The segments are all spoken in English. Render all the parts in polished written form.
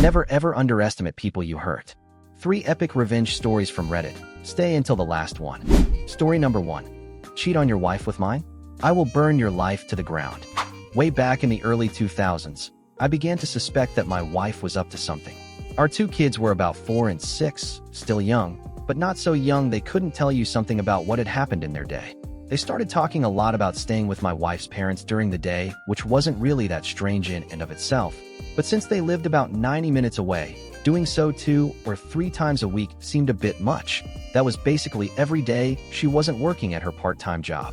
Never ever underestimate people you hurt. 3 epic revenge stories from Reddit. Stay until the last one. Story number 1. Cheat on your wife with mine? I will burn your life to the ground. Way back in the early 2000s, I began to suspect that my wife was up to something. Our 2 kids were about 4 and 6, still young, but not so young they couldn't tell you something about what had happened in their day. They started talking a lot about staying with my wife's parents during the day, which wasn't really that strange in and of itself. But since they lived about 90 minutes away, doing so 2 or 3 times a week seemed a bit much. That was basically every day she wasn't working at her part-time job.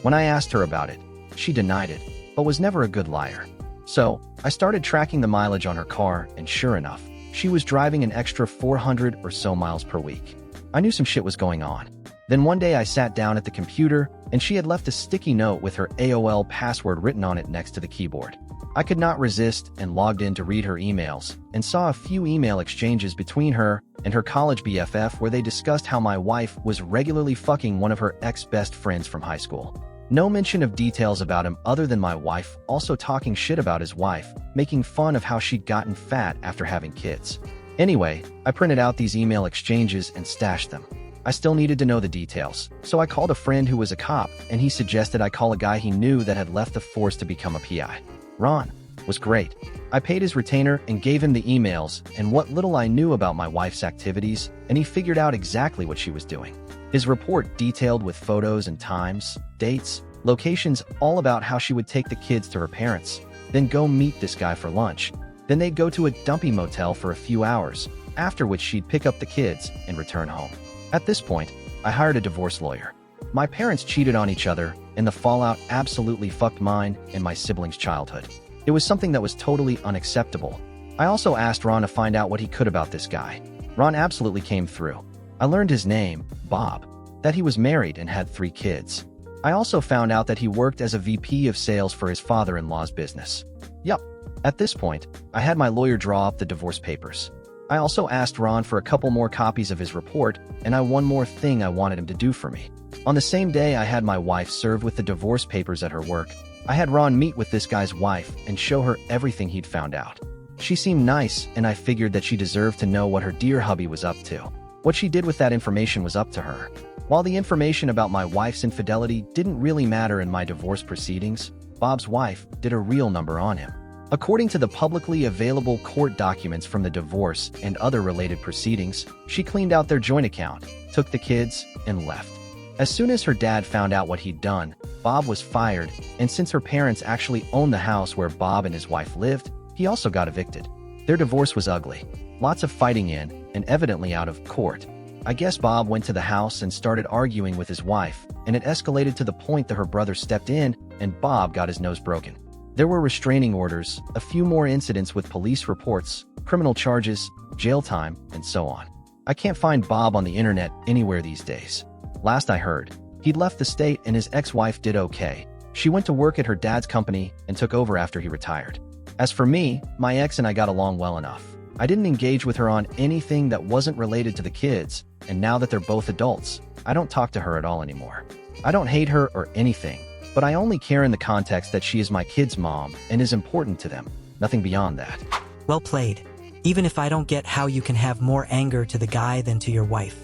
When I asked her about it, she denied it, but was never a good liar. So, I started tracking the mileage on her car, and sure enough, she was driving an extra 400 or so miles per week. I knew some shit was going on. Then one day I sat down at the computer, and she had left a sticky note with her AOL password written on it next to the keyboard. I could not resist and logged in to read her emails, and saw a few email exchanges between her and her college BFF where they discussed how my wife was regularly fucking one of her ex-best friends from high school. No mention of details about him other than my wife also talking shit about his wife, making fun of how she'd gotten fat after having kids. Anyway, I printed out these email exchanges and stashed them. I still needed to know the details, so I called a friend who was a cop, and he suggested I call a guy he knew that had left the force to become a PI. Ron was great. I paid his retainer and gave him the emails and what little I knew about my wife's activities, and he figured out exactly what she was doing. His report detailed with photos and times, dates, locations, all about how she would take the kids to her parents, then go meet this guy for lunch. Then they'd go to a dumpy motel for a few hours, after which she'd pick up the kids and return home. At this point, I hired a divorce lawyer. My parents cheated on each other, and the fallout absolutely fucked mine and my siblings' childhood. It was something that was totally unacceptable. I also asked Ron to find out what he could about this guy. Ron absolutely came through. I learned his name, Bob, that he was married and had 3 kids. I also found out that he worked as a VP of sales for his father-in-law's business. Yup. At this point, I had my lawyer draw up the divorce papers. I also asked Ron for a couple more copies of his report, and one more thing I wanted him to do for me. On the same day I had my wife serve with the divorce papers at her work, I had Ron meet with this guy's wife and show her everything he'd found out. She seemed nice, and I figured that she deserved to know what her dear hubby was up to. What she did with that information was up to her. While the information about my wife's infidelity didn't really matter in my divorce proceedings, Bob's wife did a real number on him. According to the publicly available court documents from the divorce and other related proceedings, she cleaned out their joint account, took the kids, and left. As soon as her dad found out what he'd done, Bob was fired, and since her parents actually owned the house where Bob and his wife lived, he also got evicted. Their divorce was ugly. Lots of fighting in, and evidently out of court. I guess Bob went to the house and started arguing with his wife, and it escalated to the point that her brother stepped in, and Bob got his nose broken. There were restraining orders, a few more incidents with police reports, criminal charges, jail time, and so on. I can't find Bob on the internet anywhere these days. Last I heard, he'd left the state and his ex-wife did okay. She went to work at her dad's company and took over after he retired. As for me, my ex and I got along well enough. I didn't engage with her on anything that wasn't related to the kids, and now that they're both adults, I don't talk to her at all anymore. I don't hate her or anything, but I only care in the context that she is my kids' mom and is important to them. Nothing beyond that. Well played. Even if I don't get how you can have more anger to the guy than to your wife.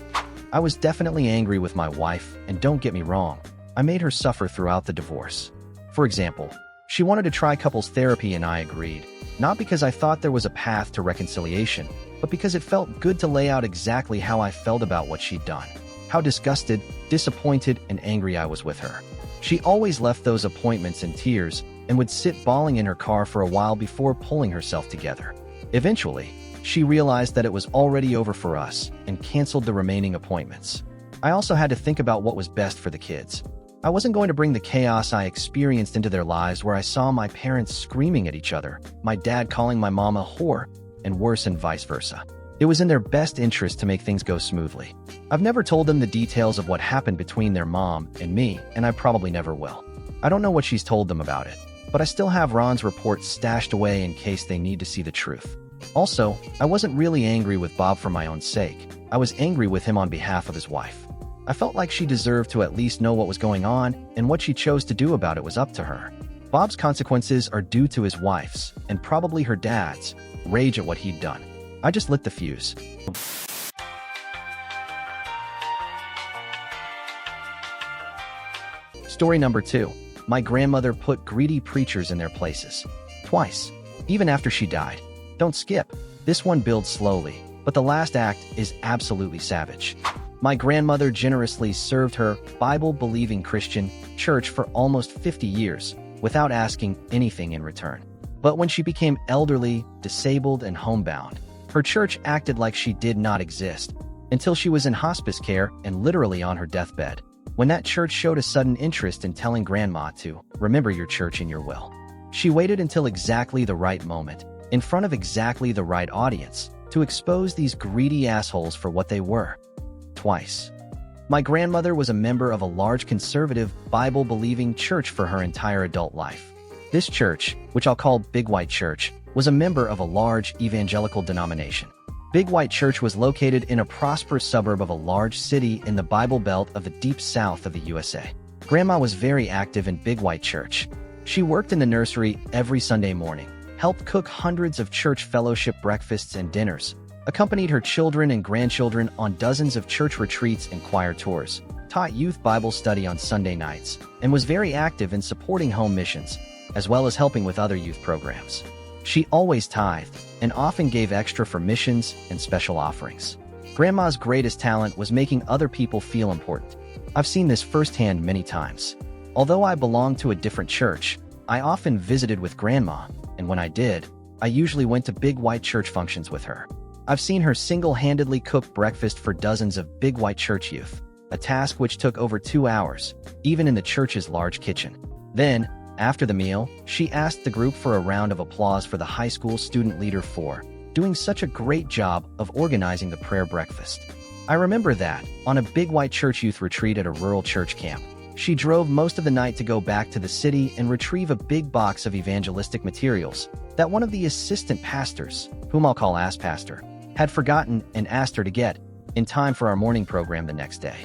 I was definitely angry with my wife, and don't get me wrong, I made her suffer throughout the divorce. For example, she wanted to try couples therapy and I agreed, not because I thought there was a path to reconciliation, but because it felt good to lay out exactly how I felt about what she'd done, how disgusted, disappointed, and angry I was with her. She always left those appointments in tears and would sit bawling in her car for a while before pulling herself together. Eventually, she realized that it was already over for us and canceled the remaining appointments. I also had to think about what was best for the kids. I wasn't going to bring the chaos I experienced into their lives where I saw my parents screaming at each other, my dad calling my mom a whore, and worse and vice versa. It was in their best interest to make things go smoothly. I've never told them the details of what happened between their mom and me, and I probably never will. I don't know what she's told them about it, but I still have Ron's report stashed away in case they need to see the truth. Also, I wasn't really angry with Bob for my own sake. I was angry with him on behalf of his wife. I felt like she deserved to at least know what was going on, and what she chose to do about it was up to her. Bob's consequences are due to his wife's, and probably her dad's, rage at what he'd done. I just lit the fuse. Story number 2. My grandmother put greedy preachers in their places. Twice. Even after she died. Don't skip. This one builds slowly, but the last act is absolutely savage. My grandmother generously served her Bible-believing Christian church for almost 50 years without asking anything in return. But when she became elderly, disabled, and homebound, her church acted like she did not exist until she was in hospice care and literally on her deathbed, when that church showed a sudden interest in telling Grandma to remember your church in your will. She waited until exactly the right moment, in front of exactly the right audience, to expose these greedy assholes for what they were. Twice. My grandmother was a member of a large conservative, Bible-believing church for her entire adult life. This church, which I'll call Big White Church, was a member of a large evangelical denomination. Big White Church was located in a prosperous suburb of a large city in the Bible Belt of the deep south of the USA. Grandma was very active in Big White Church. She worked in the nursery every Sunday morning, helped cook hundreds of church fellowship breakfasts and dinners, accompanied her children and grandchildren on dozens of church retreats and choir tours, taught youth Bible study on Sunday nights, and was very active in supporting home missions, as well as helping with other youth programs. She always tithed and often gave extra for missions and special offerings. Grandma's greatest talent was making other people feel important. I've seen this firsthand many times. Although I belonged to a different church, I often visited with Grandma, and when I did, I usually went to Big White Church functions with her. I've seen her single-handedly cook breakfast for dozens of Big White Church youth, a task which took over 2 hours, even in the church's large kitchen. Then, after the meal, she asked the group for a round of applause for the high school student leader for doing such a great job of organizing the prayer breakfast. I remember that, on a Big White Church youth retreat at a rural church camp, she drove most of the night to go back to the city and retrieve a big box of evangelistic materials that one of the assistant pastors, whom I'll call Ass Pastor, had forgotten and asked her to get in time for our morning program the next day.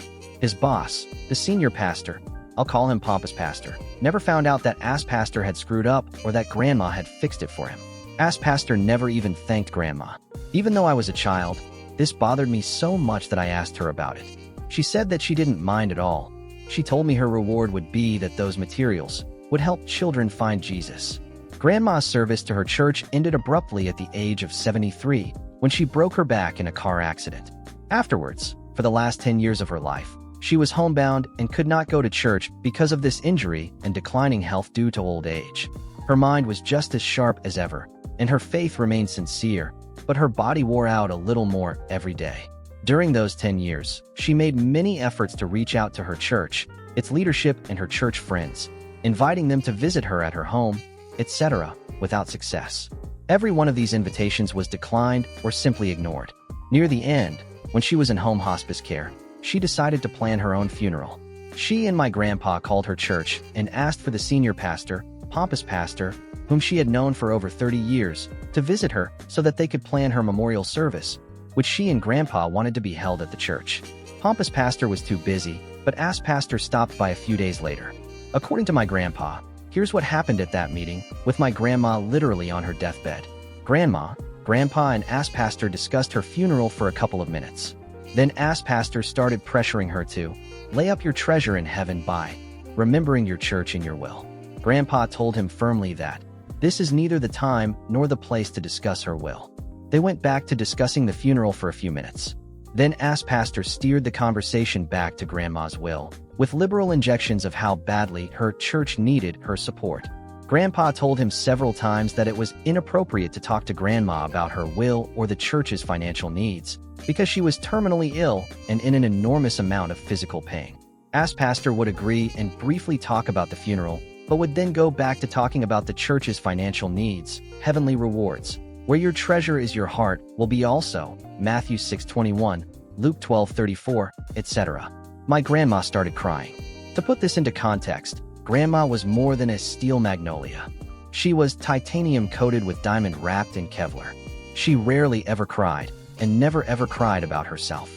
His boss, the senior pastor, I'll call him Pompous Pastor, never found out that Ass Pastor had screwed up or that Grandma had fixed it for him. Ass Pastor never even thanked Grandma. Even though I was a child, this bothered me so much that I asked her about it. She said that she didn't mind at all. She told me her reward would be that those materials would help children find Jesus. Grandma's service to her church ended abruptly at the age of 73 when she broke her back in a car accident. Afterwards, for the last 10 years of her life, she was homebound and could not go to church because of this injury and declining health due to old age. Her mind was just as sharp as ever, and her faith remained sincere, but her body wore out a little more every day. During those 10 years, she made many efforts to reach out to her church, its leadership, and her church friends, inviting them to visit her at her home, etc., without success. Every one of these invitations was declined or simply ignored. Near the end, when she was in home hospice care, she decided to plan her own funeral. She and my grandpa called her church and asked for the senior pastor, Pompous Pastor, whom she had known for over 30 years, to visit her so that they could plan her memorial service, which she and Grandpa wanted to be held at the church. Pompous Pastor was too busy, but Ass Pastor stopped by a few days later. According to my grandpa, here's what happened at that meeting, with my grandma literally on her deathbed. Grandma, Grandpa, and Ass Pastor discussed her funeral for a couple of minutes. Then Ass Pastor started pressuring her to lay up your treasure in heaven by remembering your church in your will. Grandpa told him firmly that this is neither the time nor the place to discuss her will. They went back to discussing the funeral for a few minutes. Then Ass Pastor steered the conversation back to Grandma's will, with liberal injections of how badly her church needed her support. Grandpa told him several times that it was inappropriate to talk to Grandma about her will or the church's financial needs, because she was terminally ill and in an enormous amount of physical pain. Ass Pastor would agree and briefly talk about the funeral, but would then go back to talking about the church's financial needs, heavenly rewards. Where your treasure is your heart will be also, Matthew 6:21, Luke 12:34, etc. My grandma started crying. To put this into context, Grandma was more than a steel magnolia. She was titanium coated with diamond wrapped in Kevlar. She rarely ever cried, and never ever cried about herself.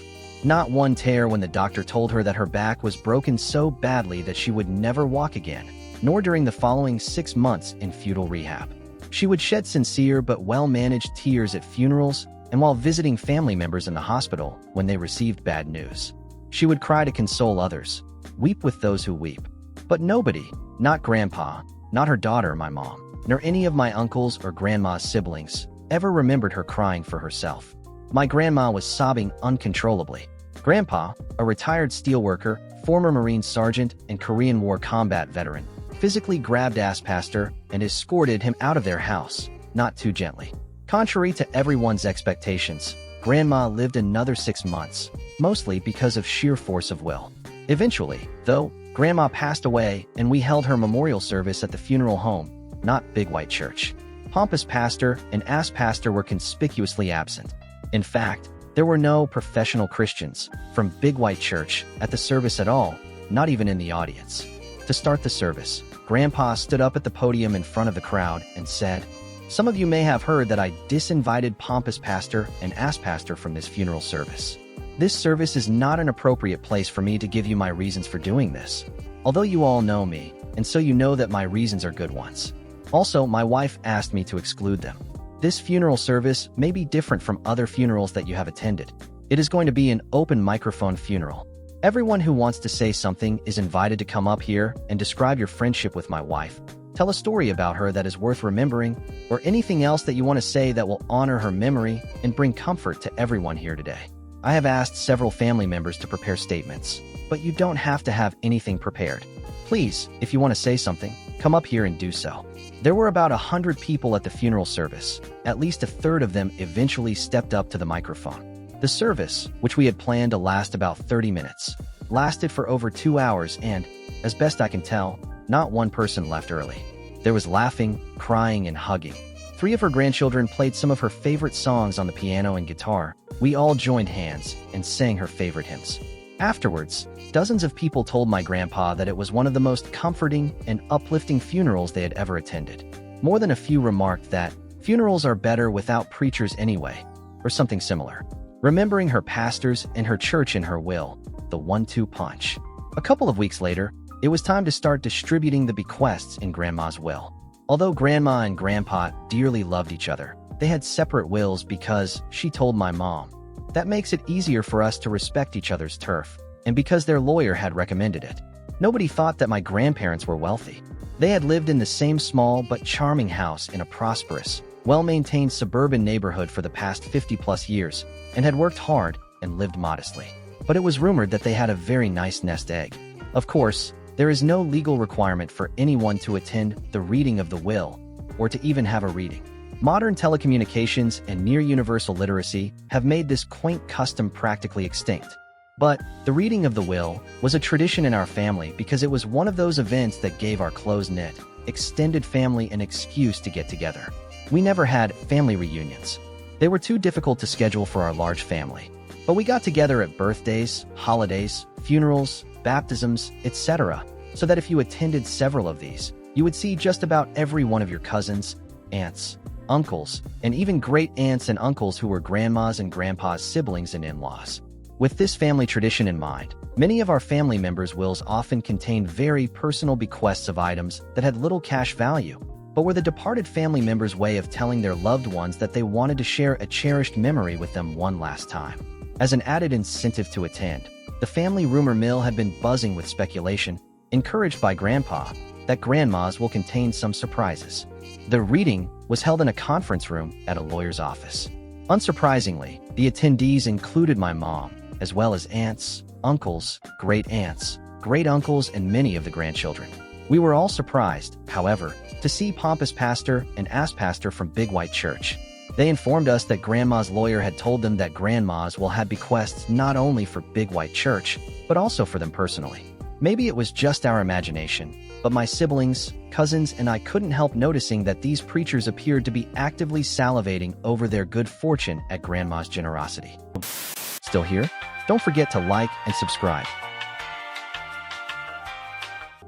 Not one tear when the doctor told her that her back was broken so badly that she would never walk again, nor during the following 6 months in futile rehab. She would shed sincere but well-managed tears at funerals and while visiting family members in the hospital when they received bad news. She would cry to console others, weep with those who weep. But nobody, not Grandpa, not her daughter, my mom, nor any of my uncles or Grandma's siblings, ever remembered her crying for herself. My grandma was sobbing uncontrollably. Grandpa, a retired steelworker, former Marine sergeant, and Korean War combat veteran, physically grabbed Pastor and escorted him out of their house, not too gently. Contrary to everyone's expectations, Grandma lived another 6 months, mostly because of sheer force of will. Eventually, though, Grandma passed away and we held her memorial service at the funeral home, not Big White Church. Pompous pastor and ass pastor were conspicuously absent. In fact, there were no professional Christians from Big White Church at the service at all, not even in the audience. To start the service, Grandpa stood up at the podium in front of the crowd and said, "Some of you may have heard that I disinvited Pompous pastor and ass pastor from this funeral service. This service is not an appropriate place for me to give you my reasons for doing this, although you all know me, and so you know that my reasons are good ones. Also, my wife asked me to exclude them. This funeral service may be different from other funerals that you have attended. It is going to be an open microphone funeral. Everyone who wants to say something is invited to come up here and describe your friendship with my wife, tell a story about her that is worth remembering, or anything else that you want to say that will honor her memory and bring comfort to everyone here today. I have asked several family members to prepare statements, but you don't have to have anything prepared. Please, if you want to say something, come up here and do so." There were about 100 people at the funeral service. At least a third of them eventually stepped up to the microphone. The service, which we had planned to last about 30 minutes, lasted for over 2 hours and, as best I can tell, not one person left early. There was laughing, crying, and hugging. 3 of her grandchildren played some of her favorite songs on the piano and guitar. We all joined hands and sang her favorite hymns. Afterwards, dozens of people told my grandpa that it was one of the most comforting and uplifting funerals they had ever attended. More than a few remarked that funerals are better without preachers anyway, or something similar. Remembering her pastors and her church in her will, the 1-2 punch. A couple of weeks later, it was time to start distributing the bequests in Grandma's will. Although Grandma and Grandpa dearly loved each other, they had separate wills because, she told my mom, that makes it easier for us to respect each other's turf, and because their lawyer had recommended it. Nobody thought that my grandparents were wealthy. They had lived in the same small but charming house in a prosperous, well-maintained suburban neighborhood for the past 50-plus years, and had worked hard and lived modestly. But it was rumored that they had a very nice nest egg. Of course, there is no legal requirement for anyone to attend the reading of the will, or to even have a reading. Modern telecommunications and near-universal literacy have made this quaint custom practically extinct. But the reading of the will was a tradition in our family because it was one of those events that gave our close-knit, extended family an excuse to get together. We never had family reunions. They were too difficult to schedule for our large family. But we got together at birthdays, holidays, funerals, baptisms, etc., so that if you attended several of these, you would see just about every one of your cousins, aunts, uncles, and even great-aunts and uncles who were Grandma's and Grandpa's siblings and in-laws. With this family tradition in mind, many of our family members' wills often contained very personal bequests of items that had little cash value, but were the departed family members' way of telling their loved ones that they wanted to share a cherished memory with them one last time. As an added incentive to attend, the family rumor mill had been buzzing with speculation, encouraged by Grandpa, that Grandma's will contain some surprises. The reading was held in a conference room at a lawyer's office. Unsurprisingly, the attendees included my mom, as well as aunts, uncles, great-aunts, great-uncles, and many of the grandchildren. We were all surprised, however, to see Pompous Pastor and Ass Pastor from Big White Church. They informed us that Grandma's lawyer had told them that Grandma's will have bequests not only for Big White Church, but also for them personally. Maybe it was just our imagination, but my siblings, cousins, and I couldn't help noticing that these preachers appeared to be actively salivating over their good fortune at Grandma's generosity. Still here? Don't forget to like and subscribe.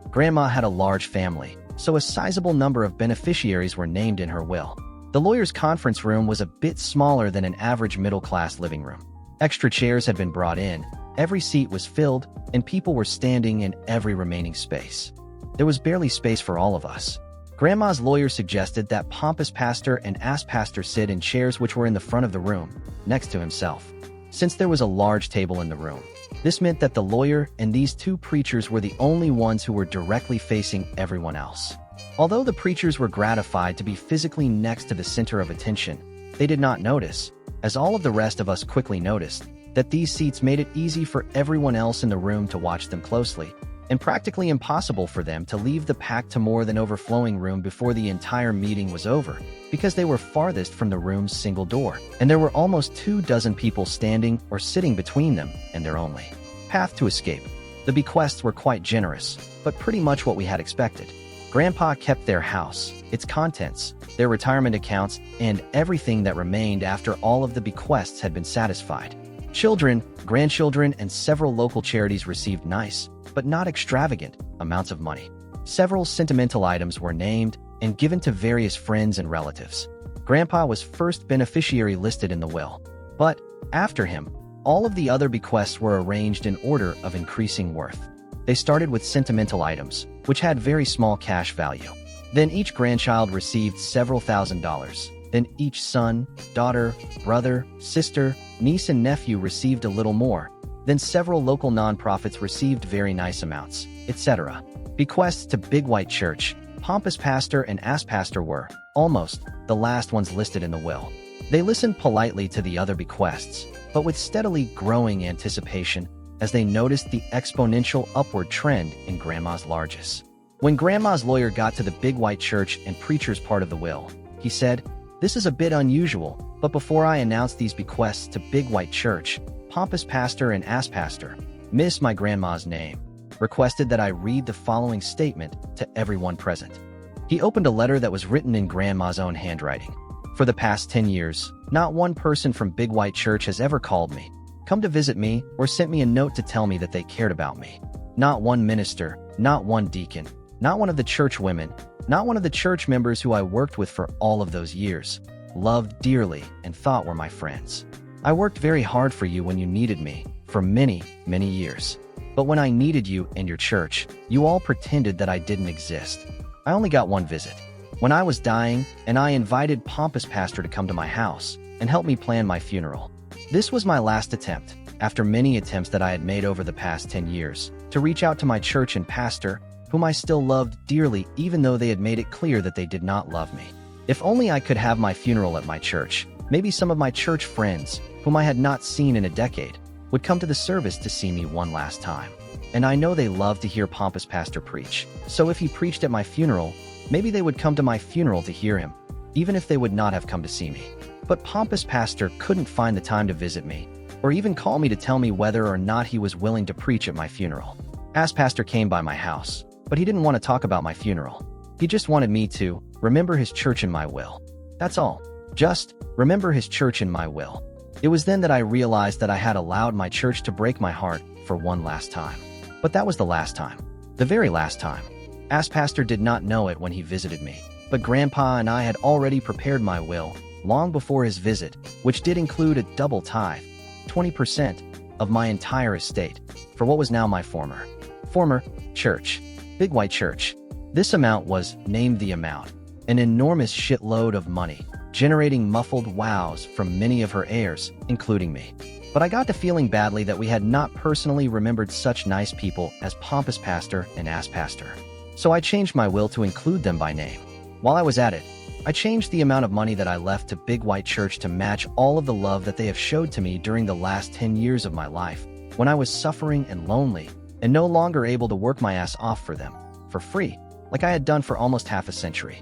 Grandma had a large family, so a sizable number of beneficiaries were named in her will. The lawyer's conference room was a bit smaller than an average middle-class living room. Extra chairs had been brought in, every seat was filled, and people were standing in every remaining space. There was barely space for all of us. Grandma's lawyer suggested that pompous pastor and ass pastor sit in chairs which were in the front of the room, next to himself. Since there was a large table in the room, this meant that the lawyer and these two preachers were the only ones who were directly facing everyone else. Although the preachers were gratified to be physically next to the center of attention, they did not notice, as all of the rest of us quickly noticed, that these seats made it easy for everyone else in the room to watch them closely, and practically impossible for them to leave the packed to more than overflowing room before the entire meeting was over, because they were farthest from the room's single door, and there were almost 24 people standing or sitting between them and their only path to escape. The bequests were quite generous, but pretty much what we had expected. Grandpa kept their house, its contents, their retirement accounts, and everything that remained after all of the bequests had been satisfied. Children, grandchildren, and several local charities received nice, but not extravagant, amounts of money. Several sentimental items were named and given to various friends and relatives. Grandpa was first beneficiary listed in the will, but, after him, all of the other bequests were arranged in order of increasing worth. They started with sentimental items, which had very small cash value. Then each grandchild received several $1,000s. Then each son, daughter, brother, sister, niece, and nephew received a little more. Then several local nonprofits received very nice amounts, etc. Bequests to Big White Church, pompous pastor, and ass pastor were, almost, the last ones listed in the will. They listened politely to the other bequests, but with steadily growing anticipation as they noticed the exponential upward trend in Grandma's largesse. When Grandma's lawyer got to the Big White Church and preacher's part of the will, he said, "This is a bit unusual, but before I announce these bequests to Big White Church, pompous pastor and ass pastor, miss my grandma's name, requested that I read the following statement to everyone present." He opened a letter that was written in Grandma's own handwriting. "For the past 10 years, not one person from Big White Church has ever called me, come to visit me, or sent me a note to tell me that they cared about me. Not one minister, not one deacon, not one of the church women, not one of the church members who I worked with for all of those years, loved dearly, and thought were my friends. I worked very hard for you when you needed me, for many, many years. But when I needed you and your church, you all pretended that I didn't exist. I only got one visit, when I was dying, and I invited pompous pastor to come to my house and help me plan my funeral. This was my last attempt, after many attempts that I had made over the past 10 years, to reach out to my church and pastor, whom I still loved dearly even though they had made it clear that they did not love me. If only I could have my funeral at my church, maybe some of my church friends, whom I had not seen in a decade, would come to the service to see me one last time. And I know they love to hear pompous pastor preach, so if he preached at my funeral, maybe they would come to my funeral to hear him, even if they would not have come to see me. But pompous pastor couldn't find the time to visit me, or even call me to tell me whether or not he was willing to preach at my funeral. Ass pastor came by my house, but he didn't want to talk about my funeral. He just wanted me to remember his church in my will. That's all. Just remember his church in my will. It was then that I realized that I had allowed my church to break my heart for one last time. But that was the last time. The very last time. Ass pastor did not know it when he visited me, but Grandpa and I had already prepared my will long before his visit, which did include a double tithe, 20% of my entire estate, for what was now my former church, Big White Church. This amount was, named the amount, an enormous shitload of money, generating muffled wows from many of her heirs, including me. But I got to feeling badly that we had not personally remembered such nice people as pompous pastor and ass pastor. So I changed my will to include them by name. While I was at it, I changed the amount of money that I left to Big White Church to match all of the love that they have showed to me during the last 10 years of my life, when I was suffering and lonely, and no longer able to work my ass off for them, for free, like I had done for almost half a century.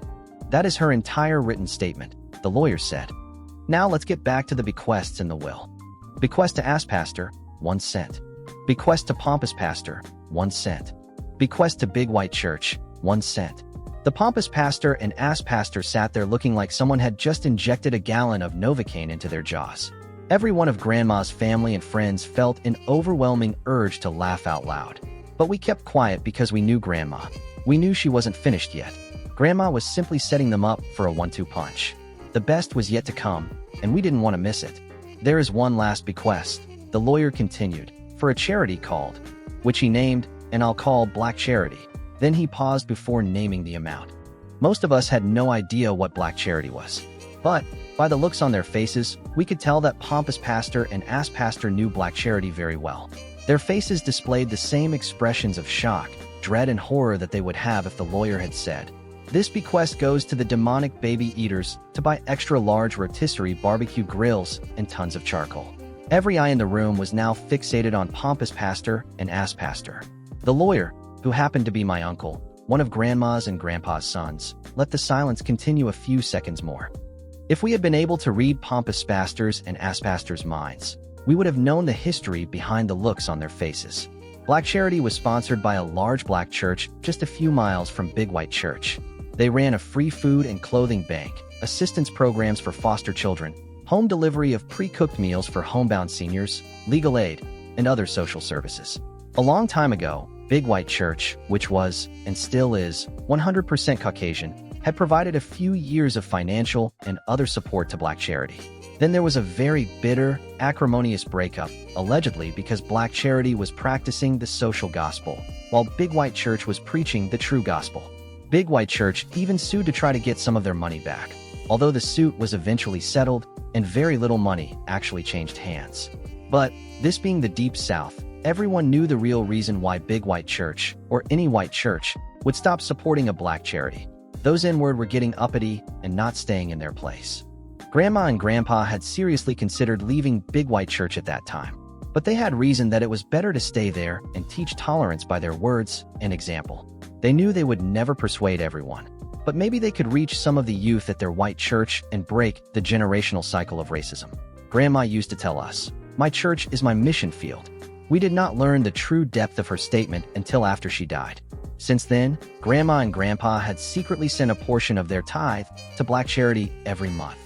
That is her entire written statement, the lawyer said. Now let's get back to the bequests in the will. Bequest to ass pastor, 1 cent. Bequest to pompous pastor, 1 cent. Bequest to Big White Church, 1 cent. The pompous pastor and ass pastor sat there looking like someone had just injected a gallon of Novocaine into their jaws. Every one of Grandma's family and friends felt an overwhelming urge to laugh out loud. But we kept quiet because we knew Grandma. We knew she wasn't finished yet. Grandma was simply setting them up for a 1-2 punch. The best was yet to come, and we didn't want to miss it. There is one last bequest, the lawyer continued, for a charity called, which he named, and I'll call Black Charity. Then he paused before naming the amount. Most of us had no idea what black charity was. But, by the looks on their faces, we could tell that pompous pastor and ass pastor knew black charity very well. Their faces displayed the same expressions of shock, dread, and horror that they would have if the lawyer had said, "This bequest goes to the demonic baby eaters to buy extra-large rotisserie barbecue grills and tons of charcoal." Every eye in the room was now fixated on pompous pastor and ass pastor. The lawyer, who happened to be my uncle, one of Grandma's and Grandpa's sons, let the silence continue a few seconds more. If we had been able to read pompous pastors and ass pastors' minds, we would have known the history behind the looks on their faces. Black Charity was sponsored by a large black church just a few miles from Big White Church. They ran a free food and clothing bank, assistance programs for foster children, home delivery of pre-cooked meals for homebound seniors, legal aid, and other social services. A long time ago, Big White Church, which was, and still is, 100% Caucasian, had provided a few years of financial and other support to Black Charity. Then there was a very bitter, acrimonious breakup, allegedly because Black Charity was practicing the social gospel, while Big White Church was preaching the true gospel. Big White Church even sued to try to get some of their money back, although the suit was eventually settled and very little money actually changed hands. But, this being the Deep South, everyone knew the real reason why Big White Church, or any white church, would stop supporting a black charity. Those N-word were getting uppity and not staying in their place. Grandma and Grandpa had seriously considered leaving Big White Church at that time, but they had reasoned that it was better to stay there and teach tolerance by their words and example. They knew they would never persuade everyone, but maybe they could reach some of the youth at their white church and break the generational cycle of racism. Grandma used to tell us, "My church is my mission field." We did not learn the true depth of her statement until after she died. Since then, Grandma and Grandpa had secretly sent a portion of their tithe to Black Charity every month.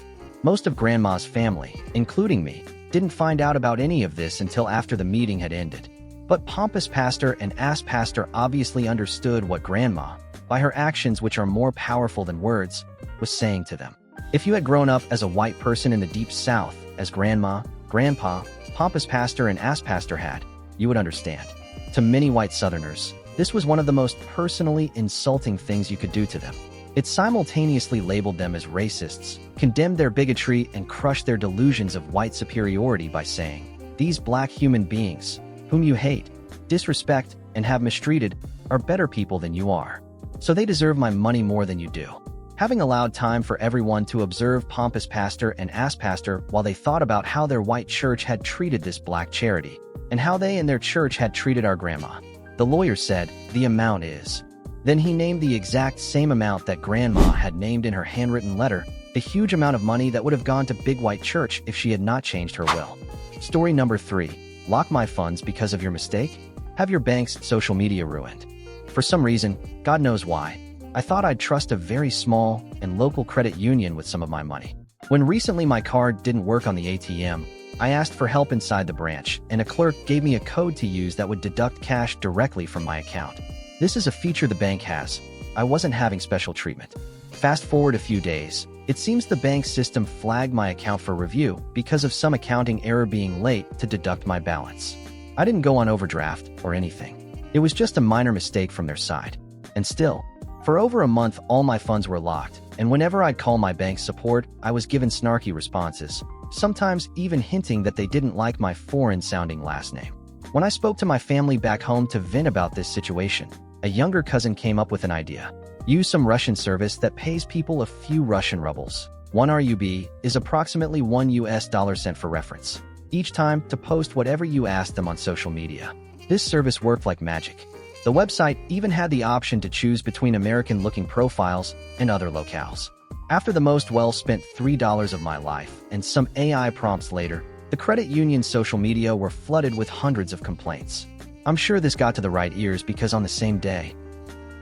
Most of Grandma's family, including me, didn't find out about any of this until after the meeting had ended. But pompous pastor and ass pastor obviously understood what Grandma, by her actions which are more powerful than words, was saying to them. If you had grown up as a white person in the Deep South, as Grandma, Grandpa, pompous pastor, and ass pastor had, you would understand. To many white Southerners, this was one of the most personally insulting things you could do to them. It simultaneously labeled them as racists, condemned their bigotry, and crushed their delusions of white superiority by saying, "These black human beings, whom you hate, disrespect, and have mistreated, are better people than you are. So they deserve my money more than you do." Having allowed time for everyone to observe pompous pastor and ass pastor while they thought about how their white church had treated this black charity, and how they and their church had treated our grandma, the lawyer said, "The amount is." Then he named the exact same amount that Grandma had named in her handwritten letter, the huge amount of money that would have gone to Big White Church if she had not changed her will. Story number 3. Lock my funds because of your mistake? Have your bank's social media ruined? For some reason, God knows why, I thought I'd trust a very small and local credit union with some of my money. When recently my card didn't work on the ATM, I asked for help inside the branch, and a clerk gave me a code to use that would deduct cash directly from my account. This is a feature the bank has. I wasn't having special treatment. Fast forward a few days, it seems the bank system flagged my account for review because of some accounting error being late to deduct my balance. I didn't go on overdraft or anything. It was just a minor mistake from their side. And still, for over a month all my funds were locked, and whenever I'd call my bank's support, I was given snarky responses, sometimes even hinting that they didn't like my foreign-sounding last name. When I spoke to my family back home to vent about this situation, a younger cousin came up with an idea. Use some Russian service that pays people a few Russian rubles. 1 RUB is approximately $1 cent for reference. Each time to post whatever you asked them on social media. This service worked like magic. The website even had the option to choose between American-looking profiles and other locales. After the most well-spent $3 of my life and some AI prompts later, the credit union's social media were flooded with hundreds of complaints. I'm sure this got to the right ears because on the same day,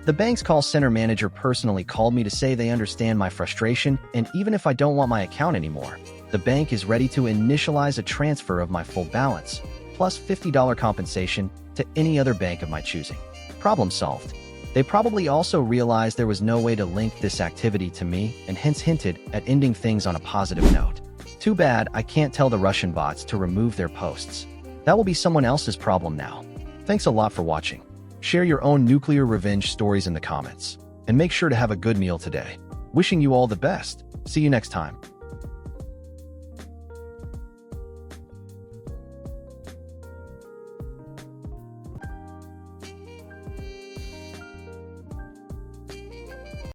the bank's call center manager personally called me to say they understand my frustration, and even if I don't want my account anymore, the bank is ready to initialize a transfer of my full balance, plus $50 compensation to any other bank of my choosing. Problem solved. They probably also realized there was no way to link this activity to me and hence hinted at ending things on a positive note. Too bad I can't tell the Russian bots to remove their posts. That will be someone else's problem now. Thanks a lot for watching. Share your own nuclear revenge stories in the comments. and make sure to have a good meal today. Wishing you all the best. See you next time.